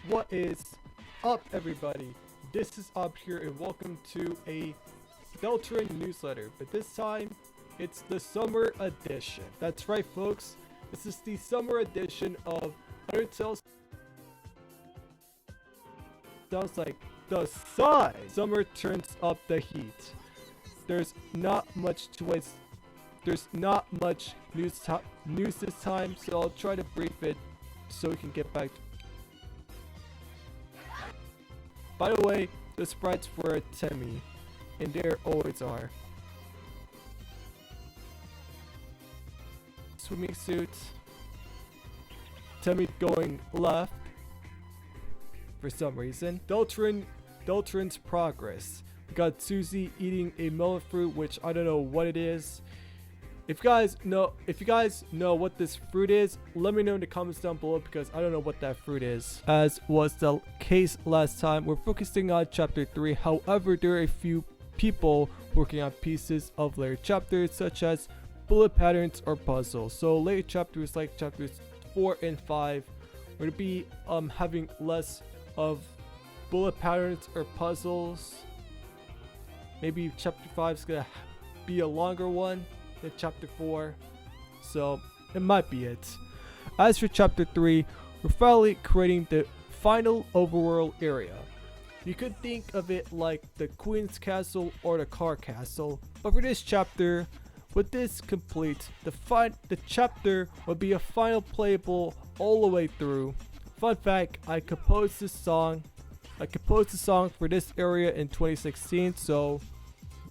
What is up, everybody? This is Up here, and welcome to a Deltarune newsletter. But this time, it's the summer edition. That's right, folks. This is the summer edition of Undertale. Sounds like the sun. Summer turns up the heat. There's not much to waste. There's not much news this time, so I'll try to brief it so we can get back. By the way, the sprites were Temmie, and there always are. Swimming suit. Temmie going left for some reason. Deltarune's progress. We got Susie eating a melon fruit, which I don't know what it is. If you guys know what this fruit is, let me know in the comments down below because I don't know what that fruit is. As was the case last time, we're focusing on chapter 3. However, there are a few people working on pieces of later chapters such as bullet patterns or puzzles. So later chapters like chapters 4 and 5 are going to be having less of bullet patterns or puzzles. Maybe chapter 5 is going to be a longer one than chapter 4, so it might be it. As for chapter 3, we're finally creating the final overworld area. You could think of it like the Queen's Castle or the Car Castle, but for this chapter, with this complete, the chapter will be a final playable all the way through. Fun fact, I composed the song for this area in 2016, so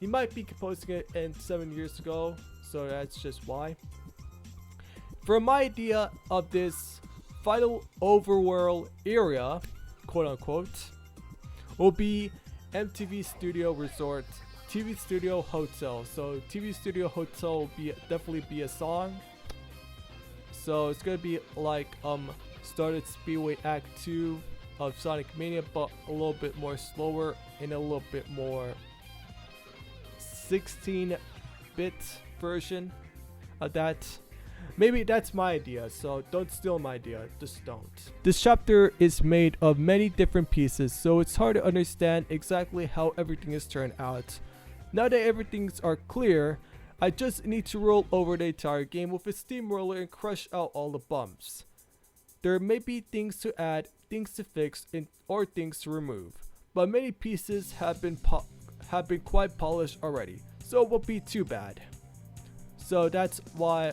he might be composing it in 7 years ago. So that's just why. For my idea of this final overworld area, quote unquote, will be MTV Studio Resort, TV Studio Hotel. So TV Studio Hotel will definitely be a song. So it's gonna be like Started Speedway Act 2 of Sonic Mania, but a little bit more slower and a little bit more 16-bit version of that. Maybe that's my idea, so don't steal my idea, just don't. This chapter is made of many different pieces, so it's hard to understand exactly how everything is turned out. Now that everything's are clear, I just need to roll over the entire game with a steamroller and crush out all the bumps. There may be things to add, things to fix, or things to remove, but many pieces have been quite polished already, so it won't be too bad. So that's why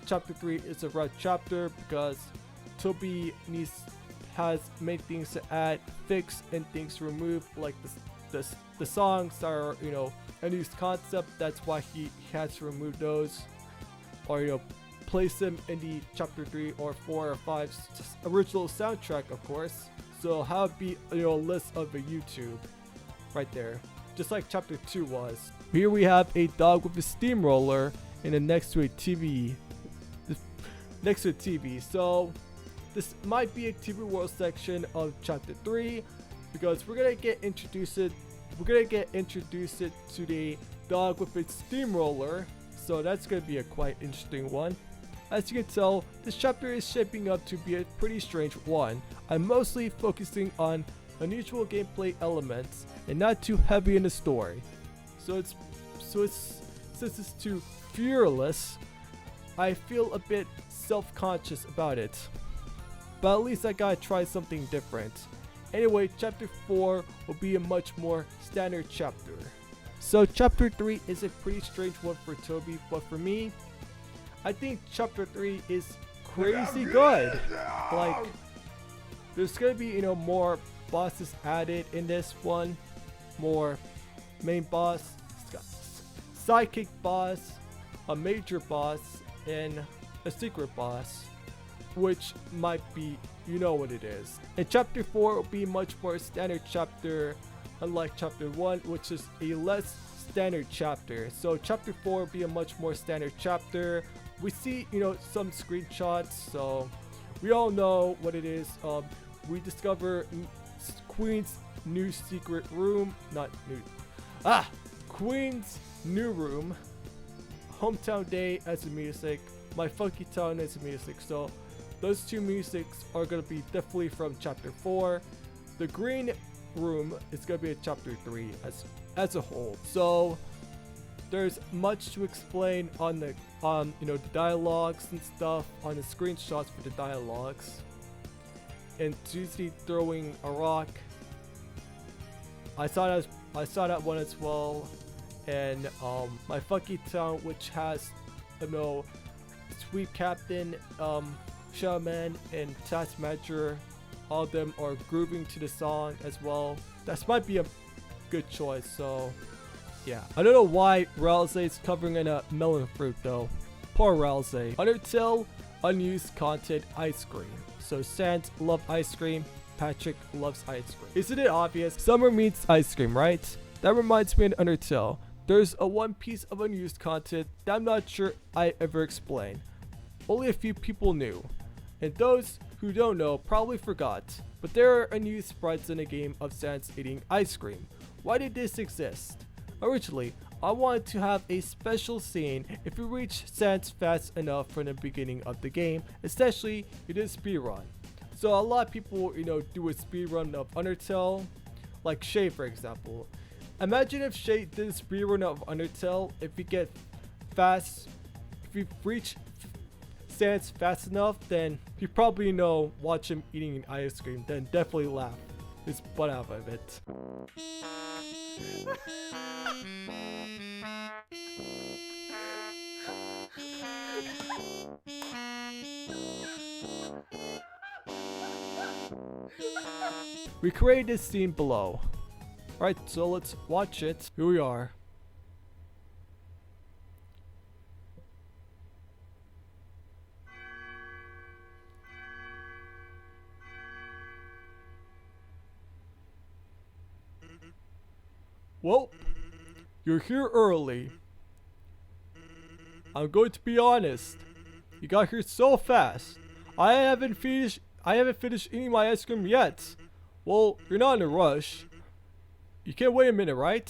chapter 3 is a rough chapter, because Toby has many things to add, fix, and things to remove, like the songs are, a new concept. That's why he has to remove those, or place them in the chapter 3 or 4 or 5 original soundtrack, of course. So have be a list of the YouTube right there, just like chapter 2 was. Here we have a dog with a steamroller and then next to a TV. So this might be a TV World section of chapter 3, because we're gonna get introduced to the dog with its steamroller. So that's gonna be a quite interesting one. As you can tell, this chapter is shaping up to be a pretty strange one. I'm mostly focusing on unusual gameplay elements and not too heavy in the story. Since it's too fearless, I feel a bit self-conscious about it. But at least I gotta try something different. Anyway, chapter 4 will be a much more standard chapter. So chapter 3 is a pretty strange one for Toby, but for me, I think chapter 3 is crazy good. Like, there's gonna be more bosses added in this one, more main boss, sidekick boss, a major boss, and a secret boss, which might be, what it is. And chapter 4 will be much more standard chapter, unlike chapter 1, which is a less standard chapter. So chapter 4 will be a much more standard chapter. We see, some screenshots, so we all know what it is. We discover Queen's new secret room, Queen's new room, hometown day as the music, my funky town as the music. So Those two musics are gonna be definitely from chapter 4. The green room is gonna be a chapter 3 as a whole. So there's much to explain on the the dialogues and stuff, on the screenshots for the dialogues. And Susie throwing a rock. I saw that one as well. And my Funky Town, which has Sweep Captain, Shaman, and Task Manager, all of them are grooving to the song as well. That might be a good choice. So yeah, I don't know why Ralsei is covering in a melon fruit though. Poor Ralsei. Undertale unused content ice cream. So Sans loves ice cream. Patrick loves ice cream. Isn't it obvious? Summer means ice cream, right? That reminds me of Undertale. There's a one piece of unused content that I'm not sure I ever explained. Only a few people knew. And those who don't know probably forgot. But there are unused sprites in a game of Sans eating ice cream. Why did this exist? Originally, I wanted to have a special scene if you reach Sans fast enough from the beginning of the game, especially you did a speedrun. So a lot of people, do a speedrun of Undertale, like Shay for example. Imagine if Shay did a speedrun of Undertale. If you reach Sans fast enough, then you probably watch him eating an ice cream, then definitely laugh his butt out of it. We created this scene below. Alright, so let's watch it. Here we are. Well, you're here early. I'm going to be honest. You got here so fast. I haven't finished eating my ice cream yet. Well, you're not in a rush. You can't wait a minute, right?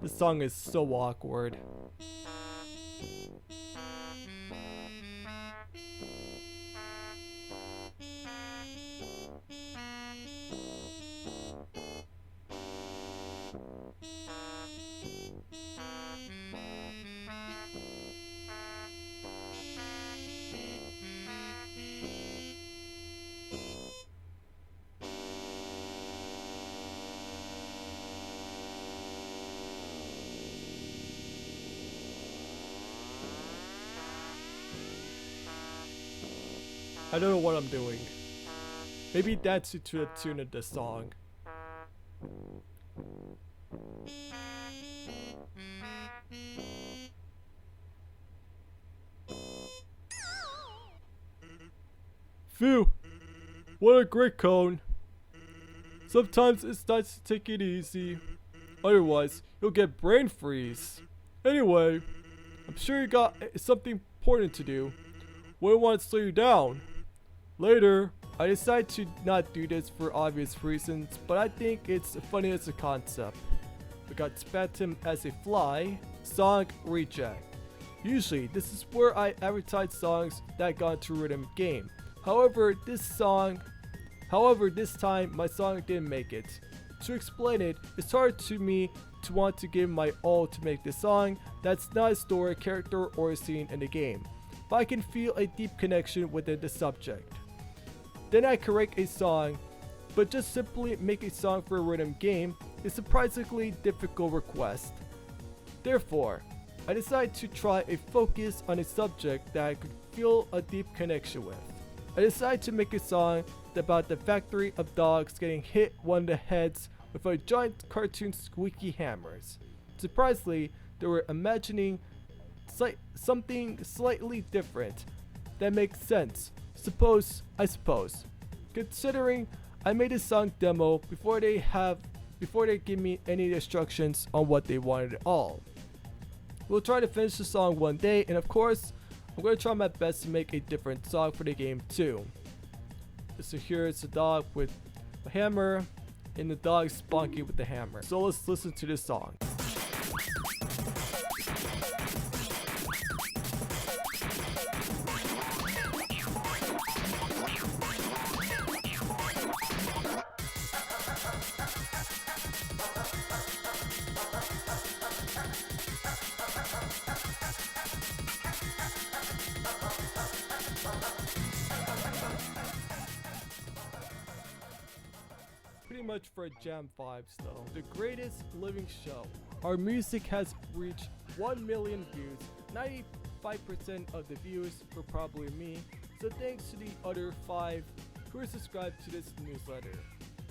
This song is so awkward. I don't know what I'm doing. Maybe dance to the tune of the song. Phew! What a great cone. Sometimes it's nice to take it easy. Otherwise, you'll get brain freeze. Anyway, I'm sure you got something important to do. Wouldn't want to slow you down. Later, I decided to not do this for obvious reasons, but I think it's funny as a concept. We got Spatum as a fly, song reject. Usually, this is where I advertise songs that got into rhythm game. However, this time my song didn't make it. To explain it, it's hard to me to want to give my all to make this song that's not a story, character, or a scene in the game, but I can feel a deep connection within the subject. Then I correct a song, but just simply make a song for a rhythm game is a surprisingly difficult request. Therefore, I decided to try a focus on a subject that I could feel a deep connection with. I decided to make a song about the factory of dogs getting hit on the heads with a giant cartoon squeaky hammers. Surprisingly, they were imagining something slightly different that makes sense. I suppose. Considering I made a song demo before they give me any instructions on what they wanted at all. We'll try to finish the song one day, and of course, I'm going to try my best to make a different song for the game too. So here is a dog with a hammer, and the dog bonking with the hammer. So let's listen to this song. Pretty much for jam vibes though. The greatest living show. Our music has reached 1 million views. 95% of the views were probably me. So thanks to the other 5 who are subscribed to this newsletter.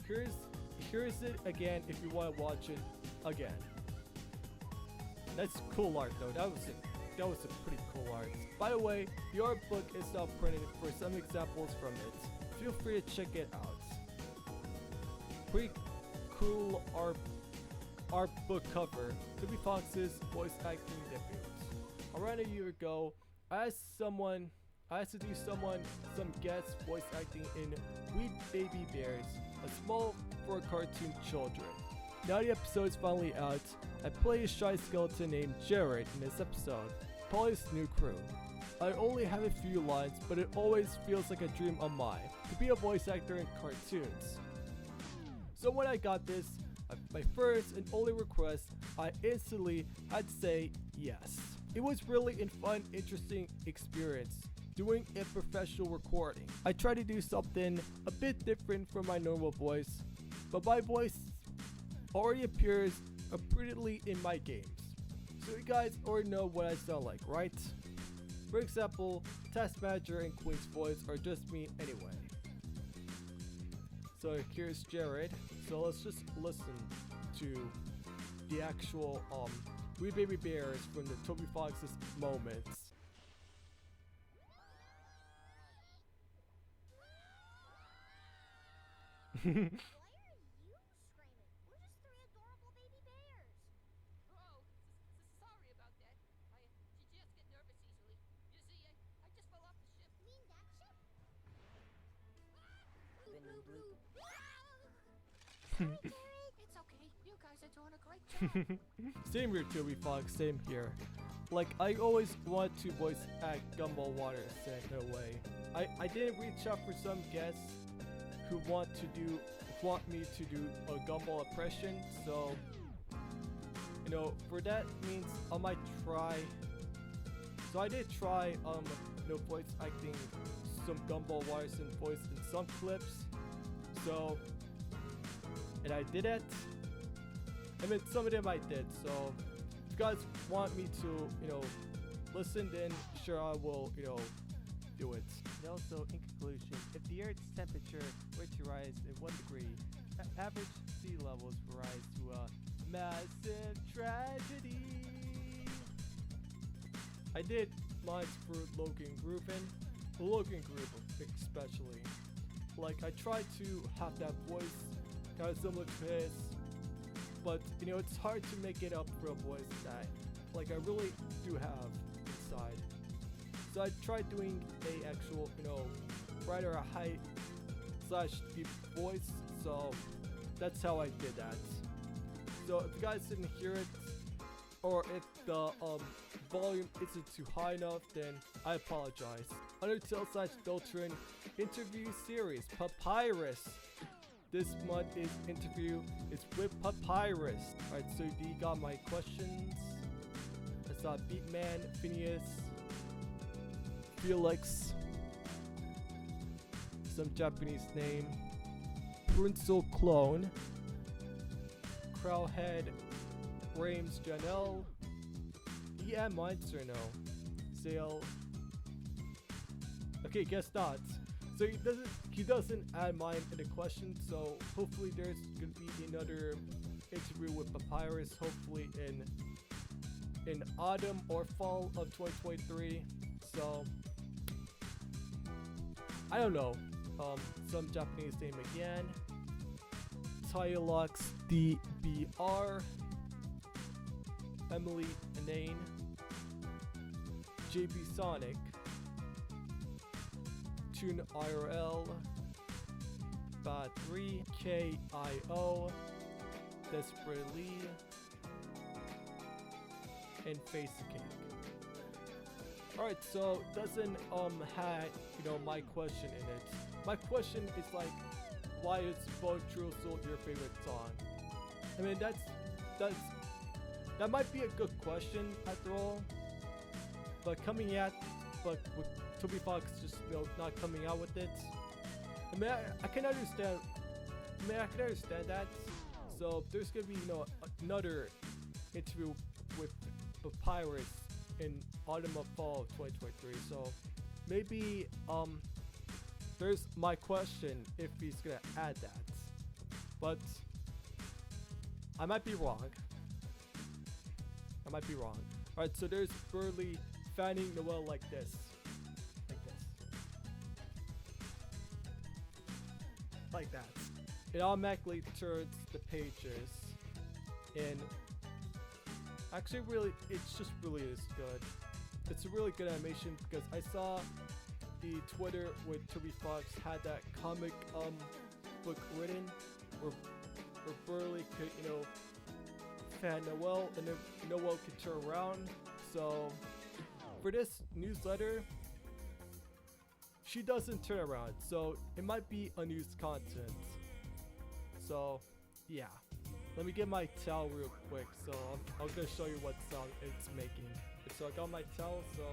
Here's it again if you want to watch it again. That's cool art though. That was a pretty cool art. By the way, the art book is now printed for some examples from it. Feel free to check it out. Pretty cool art book cover. Toby Fox's voice acting debut. Around a year ago, I asked to do some guest voice acting in We Baby Bears, a small for cartoon children. Now the episode's finally out. I play a shy skeleton named Jared in this episode, Polly's new crew. I only have a few lines, but it always feels like a dream of mine to be a voice actor in cartoons. So when I got this, my first and only request, I instantly had to say yes. It was really a fun, interesting experience doing a professional recording. I tried to do something a bit different from my normal voice, but my voice already appears appropriately in my games. So you guys already know what I sound like, right? For example, Task Manager and Queen's voice are just me anyway. So here's Jared. So let's just listen to the actual We Baby Bears from the Toby Fox's moments. Why are you screaming? We're just 3 adorable baby bears. Oh, sorry about that. She just get nervous easily. You see, I just fell off the ship. You mean that ship? Blue, blue, blue. It's okay. You guys are doing a great job. Same here, Toby Fox, same here. Like, I always wanted to voice act Gumball Water in a way. I did reach out for some guests who want me to do a Gumball impression, so you know, for that means I might try. So I did try voice acting some Gumball Waters and voice in some clips. So and I did it. I mean, some of them I did. So if you guys want me to, listen, then sure I will, do it. And also, in conclusion, if the Earth's temperature were to rise in 1 degree, average sea levels will rise to a massive tragedy. I did lines for Logan Gruben especially. Like, I tried to have that voice kind of similar to his, but it's hard to make it up for a voice that like I really do have inside. So I tried doing a actual writer a high / deep voice, so that's how I did that. So if you guys didn't hear it, or if the volume isn't too high enough, then I apologize. Undertale / Deltarune interview series, Papyrus. This month is interview is with Papyrus. Alright, so you got my questions. I saw Beatman, Phineas, Felix, some Japanese name, Pruncel Clone, Crowhead, Rames Janelle, EM Monster no, Sale. Okay, guess not. So he doesn't add mine in the question, so hopefully there's gonna be another interview with Papyrus, hopefully in autumn or fall of 2023. So I don't know. Some Japanese name again. Tylux DBR, Emily Inane, JB Sonic, Tune IRL, Spot 3, KIO, Desperately, and Face Cake. Alright, so doesn't have, you know, my question in it. My question is like, why is Bone Trussel your favorite song? I mean, that might be a good question after all. But with Toby Fox just, you know, not coming out with it. I mean, I can understand. I mean, I can understand that. So there's gonna be, you know, another interview with Papyrus in autumn of fall of 2023. So maybe there's my question if he's gonna add that, but I might be wrong. Alright, so there's Burley fanning Noel like this. Like that. It automatically turns the pages, and actually it's just really is good. It's a really good animation because I saw the Twitter with Toby Fox had that comic book written where Burley could, you know, fan Noel and then Noel could turn around. So for this newsletter, she doesn't turn around, so it might be unused content. So yeah, let me get my towel real quick. So I'm gonna show you what sound it's making. So I got my towel, so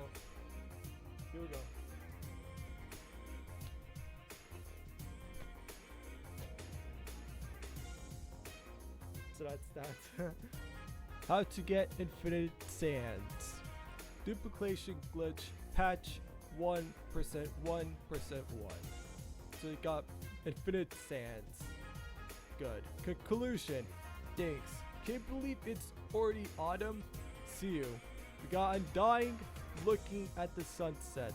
here we go. So that's that. How to get infinite sands. Duplication glitch patch 1%, 1%, 1. So you got infinite sands. Good. Conclusion. Thanks. Can't believe it's already autumn. See you. We got Undying looking at the sunset.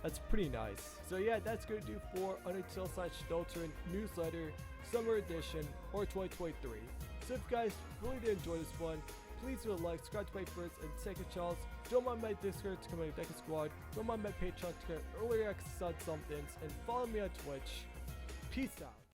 That's pretty nice. So yeah, that's gonna do for Undertale/Deltarune newsletter summer edition or 2023. So if you guys really did enjoy this one, please do a like, subscribe to my first and second channels. Don't mind my Discord to come in Deca Squad. Don't mind my Patreon to get earlier access on some things, and follow me on Twitch. Peace out.